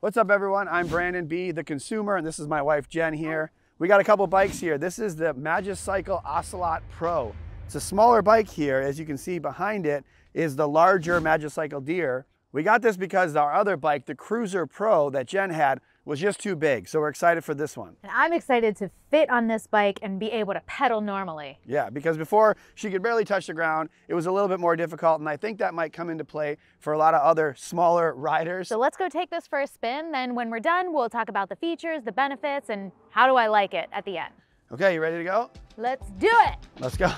What's up everyone? I'm Brandon B, the consumer, and this is my wife Jen here. We got a couple bikes here. This is the MagiCycle Ocelot Pro. It's a smaller bike here. As you can see behind it is the larger MagiCycle Deer. We got this because our other bike, the Cruiser Pro that Jen had, was just too big. So we're excited for this one. And I'm excited to fit on this bike and be able to pedal normally. Yeah, because before she could barely touch the ground, it was a little bit more difficult, and I think that might come into play for a lot of other smaller riders. So let's go take this for a spin. Then when we're done, we'll talk about the features, the benefits, and how do I like it at the end. Okay, you ready to go? Let's do it. Let's go.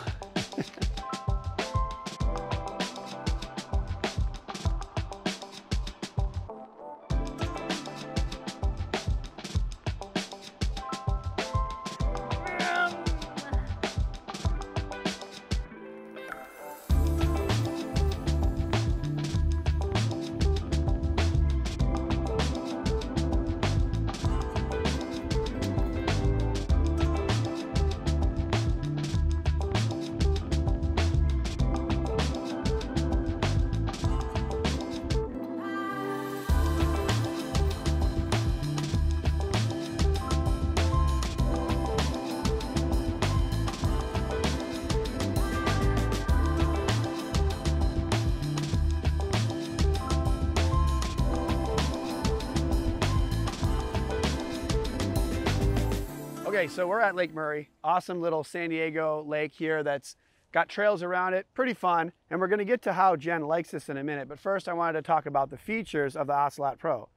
Okay, so we're at Lake Murray, awesome little San Diego lake here that's got trails around it, pretty fun. And we're gonna get to how Jen likes this in a minute, but first I wanted to talk about the features of the Ocelot Pro.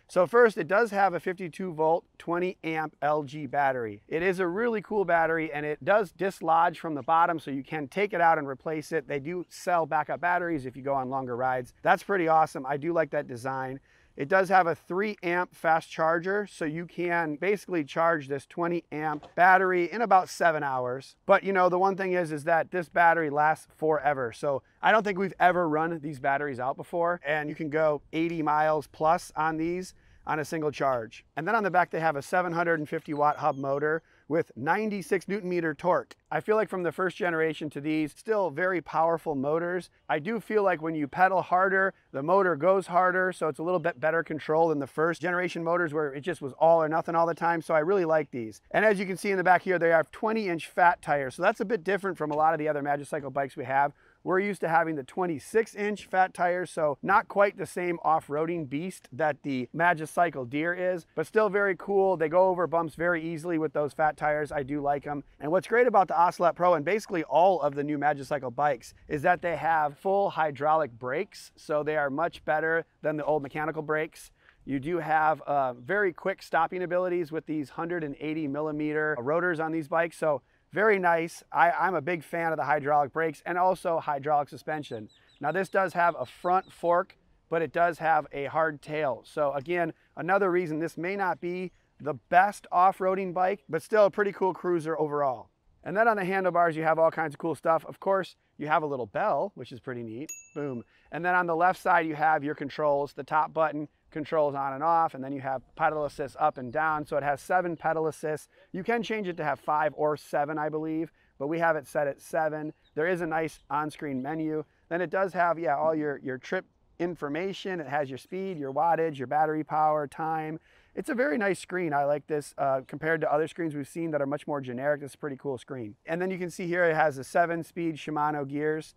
So first, it does have a 52 volt, 20 amp LG battery. It is a really cool battery, and it does dislodge from the bottom, so you can take it out and replace it. They do sell backup batteries if you go on longer rides. That's pretty awesome. I do like that design. It does have a 3 amp fast charger, so you can basically charge this 20 amp battery in about 7 hours. But you know, the one thing is that this battery lasts forever. So I don't think we've ever run these batteries out before, and you can go 80 miles plus on these on a single charge. And then on the back, they have a 750 watt hub motor with 96 Newton meter torque. I feel like from the first generation to these, still very powerful motors. I do feel like when you pedal harder, the motor goes harder, so it's a little bit better control than the first generation motors where it just was all or nothing all the time, so I really like these. And as you can see in the back here, they have 20-inch fat tires, so that's a bit different from a lot of the other MagiCycle bikes we have. We're used to having the 26-inch fat tires, so not quite the same off-roading beast that the MagiCycle Deer is, but still very cool. They go over bumps very easily with those fat tires. I do like them. And what's great about the Ocelot Pro and basically all of the new MagiCycle bikes is that they have full hydraulic brakes, so they are much better than the old mechanical brakes. You do have very quick stopping abilities with these 180 millimeter rotors on these bikes, so very nice. I'm a big fan of the hydraulic brakes and also hydraulic suspension. Now this does have a front fork, but it does have a hard tail. So again, another reason this may not be the best off-roading bike, but still a pretty cool cruiser overall. And then on the handlebars, you have all kinds of cool stuff. Of course, you have a little bell, which is pretty neat, boom. And then on the left side, you have your controls. The top button controls on and off, and then you have pedal assist up and down. So it has 7 pedal assists. You can change it to have 5 or 7, I believe, but we have it set at 7. There is a nice on-screen menu. Then it does have, yeah, all your trip information. It has your speed, your wattage, your battery power, time. It's a very nice screen. I like this compared to other screens we've seen that are much more generic. This is a pretty cool screen. And then you can see here it has the 7-speed Shimano gears.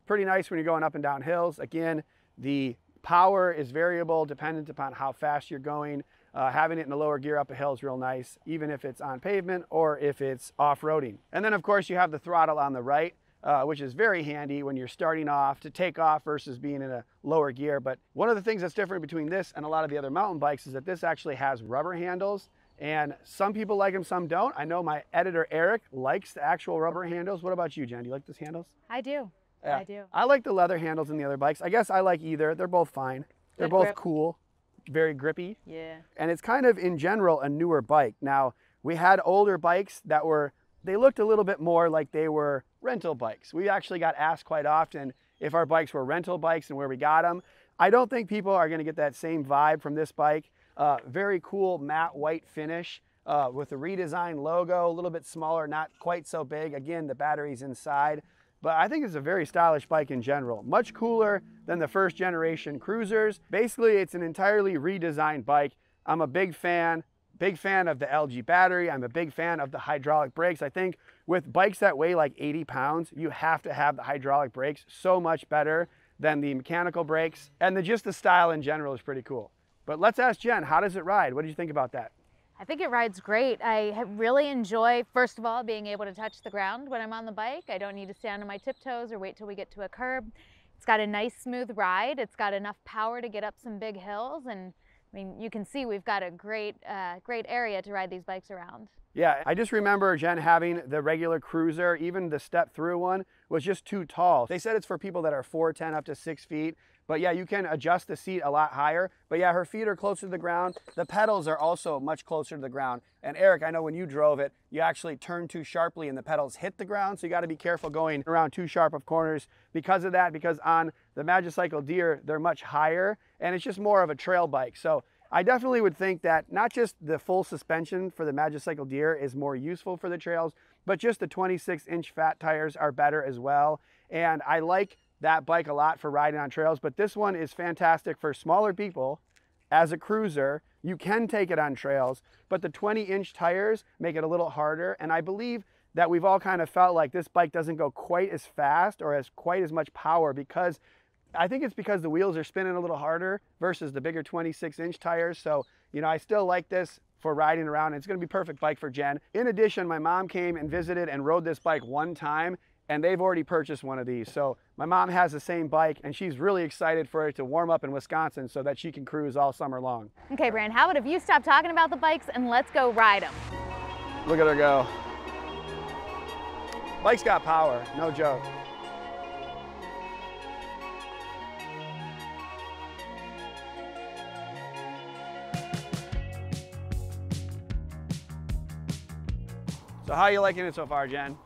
Pretty nice when you're going up and down hills. Again, the power is variable dependent upon how fast you're going. Having it in the lower gear up a hill is real nice, even if it's on pavement or if it's off-roading. And then of course you have the throttle on the right, which is very handy when you're starting off to take off versus being in a lower gear. But one of the things that's different between this and a lot of the other mountain bikes is that this actually has rubber handles, and some people like them, some don't. I know my editor Eric likes the actual rubber handles. What about you, Jen? Do you like those handles? I do. Yeah. I do. I like the leather handles in the other bikes. I guess I like either. They're both fine. They're both cool, very grippy. Yeah. And it's kind of in general a newer bike. Now, we had older bikes that they looked a little bit more like they were rental bikes. We actually got asked quite often if our bikes were rental bikes and where we got them. I don't think people are going to get that same vibe from this bike. Very cool matte white finish with a redesigned logo, a little bit smaller, not quite so big. Again, the battery's inside. but I think it's a very stylish bike in general. Much cooler than the first generation cruisers. Basically, it's an entirely redesigned bike. I'm a big fan of the LG battery. I'm a big fan of the hydraulic brakes. I think with bikes that weigh like 80 pounds, you have to have the hydraulic brakes. So much better than the mechanical brakes. And just the style in general is pretty cool. But let's ask Jen, how does it ride? What do you think about that? I think it rides great. I really enjoy, first of all, being able to touch the ground when I'm on the bike. I don't need to stand on my tiptoes or wait till we get to a curb. It's got a nice smooth ride. It's got enough power to get up some big hills. And I mean, you can see we've got a great area to ride these bikes around. Yeah, I just remember Jen having the regular cruiser, even the step through one was just too tall. They said it's for people that are 4'10" up to 6 feet. But yeah, you can adjust the seat a lot higher. But yeah, her feet are closer to the ground. The pedals are also much closer to the ground. And Eric, I know when you drove it, you actually turned too sharply and the pedals hit the ground. So you got to be careful going around too sharp of corners because of that, because on the MagiCycle Deer, they're much higher and it's just more of a trail bike. So I definitely would think that not just the full suspension for the MagiCycle Deer is more useful for the trails, but just the 26-inch fat tires are better as well. And I like that bike a lot for riding on trails, but this one is fantastic for smaller people. As a cruiser, you can take it on trails, but the 20-inch tires make it a little harder. And I believe that we've all kind of felt like this bike doesn't go quite as fast or has quite as much power because I think it's because the wheels are spinning a little harder versus the bigger 26-inch tires. So, you know, I still like this for riding around. It's going to be perfect bike for Jen. In addition, my mom came and visited and rode this bike one time, and they've already purchased one of these. So my mom has the same bike and she's really excited for it to warm up in Wisconsin so that she can cruise all summer long. Okay, Brand, how about if you stop talking about the bikes and let's go ride them? Look at her go. Bike's got power, no joke. So how are you liking it so far, Jen?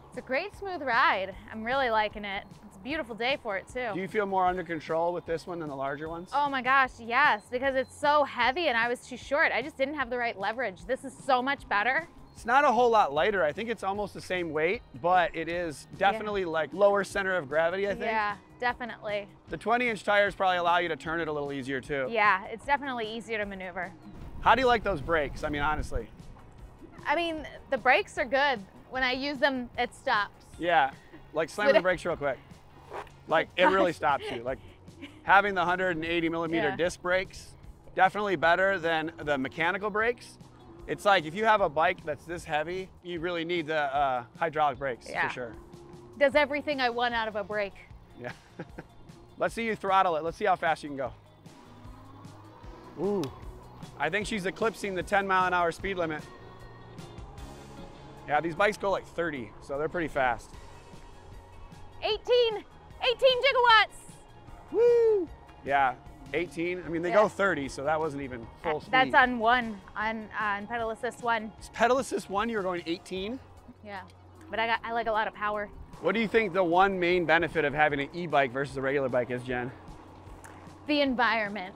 It's a great smooth ride. I'm really liking it. It's a beautiful day for it too. Do you feel more under control with this one than the larger ones? Oh my gosh, yes, because it's so heavy and I was too short. I just didn't have the right leverage. This is so much better. It's not a whole lot lighter. I think it's almost the same weight, but it is definitely like lower center of gravity, I think. Yeah, definitely. The 20-inch tires probably allow you to turn it a little easier too. Yeah, it's definitely easier to maneuver. How do you like those brakes? I mean, honestly. I mean, the brakes are good. When I use them, it stops. Yeah, like slam the brakes real quick. Like it really stops you. Like having the 180 millimeter disc brakes, definitely better than the mechanical brakes. It's like if you have a bike that's this heavy, you really need the hydraulic brakes for sure. Does everything I want out of a brake. Yeah. Let's see you throttle it. Let's see how fast you can go. Ooh, I think she's eclipsing the 10-mile-an-hour speed limit. Yeah, these bikes go like 30, so they're pretty fast. 18 gigawatts. Woo! Yeah, 18. I mean, they go 30, so that wasn't even full speed. That's on one, on pedal assist one. It's pedal assist one, you were going 18? Yeah, but I like a lot of power. What do you think the one main benefit of having an e-bike versus a regular bike is, Jen? The environment.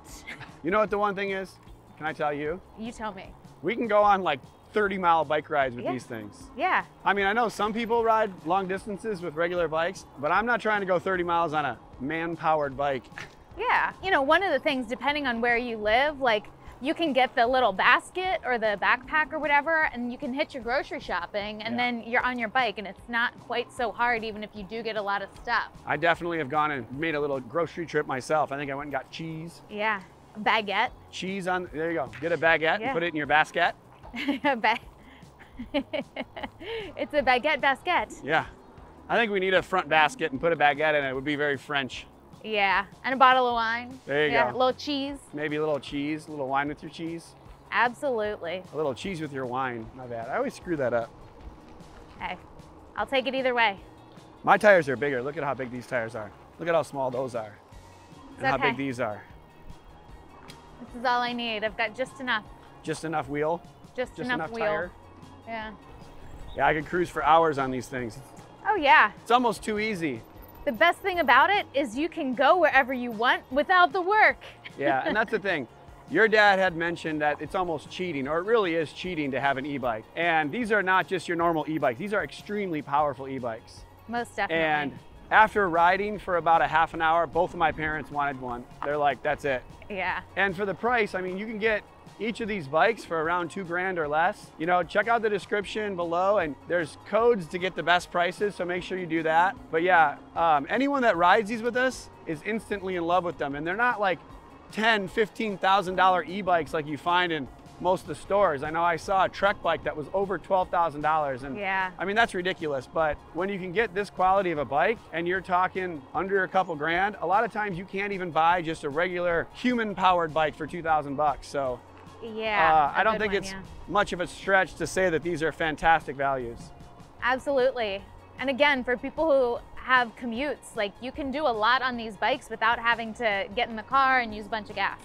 You know what the one thing is? Can I tell you? You tell me. We can go on like 30-mile bike rides with these things. Yeah. I mean, I know some people ride long distances with regular bikes, but I'm not trying to go 30 miles on a man-powered bike. Yeah. You know, one of the things, depending on where you live, like you can get the little basket or the backpack or whatever, and you can hit your grocery shopping, and then you're on your bike, and it's not quite so hard, even if you do get a lot of stuff. I definitely have gone and made a little grocery trip myself. I think I went and got cheese. Yeah. A baguette. Cheese on, there you go. Get a baguette and put it in your basket. It's a baguette basket. Yeah. I think we need a front basket and put a baguette in it. It would be very French. Yeah, and a bottle of wine. There you go. A little cheese. Maybe a little cheese, a little wine with your cheese. Absolutely. A little cheese with your wine. Not bad. I always screw that up. Hey, I'll take it either way. My tires are bigger. Look at how big these tires are. Look at how small those are. And how big these are. This is all I need. I've got just enough. Just enough wheel? Just enough wheel. Tire? Yeah. Yeah, I could cruise for hours on these things. Oh yeah. It's almost too easy. The best thing about it is you can go wherever you want without the work. Yeah, and that's the thing. Your dad had mentioned that it's almost cheating, or it really is cheating to have an e-bike. And these are not just your normal e-bike. These are extremely powerful e-bikes. Most definitely. And after riding for about a half an hour, both of my parents wanted one. They're like, that's it. Yeah. And for the price, I mean, you can get each of these bikes for around $2,000 or less. You know, check out the description below, and there's codes to get the best prices, so make sure you do that. But yeah, anyone that rides these with us is instantly in love with them. And they're not like $10,000, $15,000 e-bikes like you find in most of the stores. I know I saw a Trek bike that was over $12,000, and yeah. I mean, that's ridiculous. But when you can get this quality of a bike and you're talking under a couple grand, a lot of times you can't even buy just a regular human powered bike for 2,000 bucks. So yeah, I don't think it's much of a stretch to say that these are fantastic values. Absolutely. And again, for people who have commutes, like, you can do a lot on these bikes without having to get in the car and use a bunch of gas.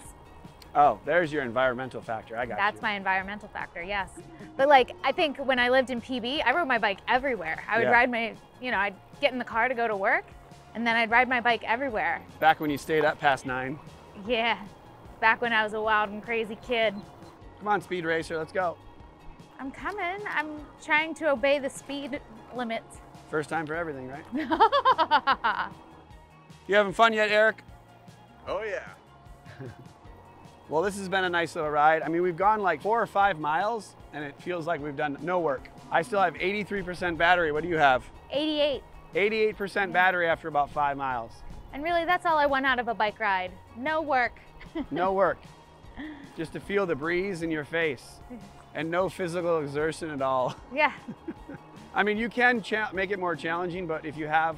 Oh, there's your environmental factor. I got you. That's my environmental factor, yes. But like, I think when I lived in PB, I rode my bike everywhere. I would ride my, you know, I'd get in the car to go to work, and then I'd ride my bike everywhere. Back when you stayed up past 9. Yeah, back when I was a wild and crazy kid. Come on, Speed Racer, let's go. I'm coming. I'm trying to obey the speed limits. First time for everything, right? You having fun yet, Eric? Oh yeah. Well, this has been a nice little ride. I mean, we've gone like 4 or 5 miles, and it feels like we've done no work. I still have 83% battery. What do you have? 88. 88% battery after about 5 miles. And really, that's all I want out of a bike ride. No work. No work. Just to feel the breeze in your face, and no physical exertion at all. Yeah. I mean, you can make it more challenging, but if you have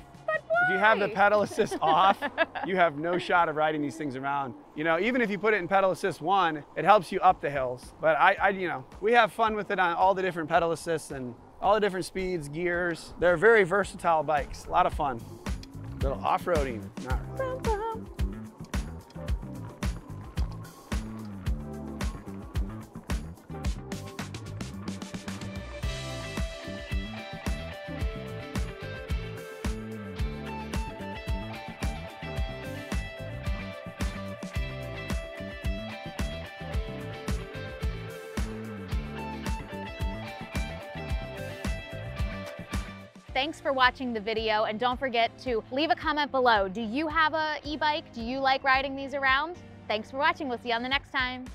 the pedal assist off, you have no shot of riding these things around. You know, even if you put it in pedal assist 1, it helps you up the hills. But you know, we have fun with it on all the different pedal assists and all the different speeds, gears. They're very versatile bikes, a lot of fun. A little off-roading, not really. Thanks for watching the video, and don't forget to leave a comment below. Do you have an e-bike? Do you like riding these around? Thanks for watching. We'll see you on the next time.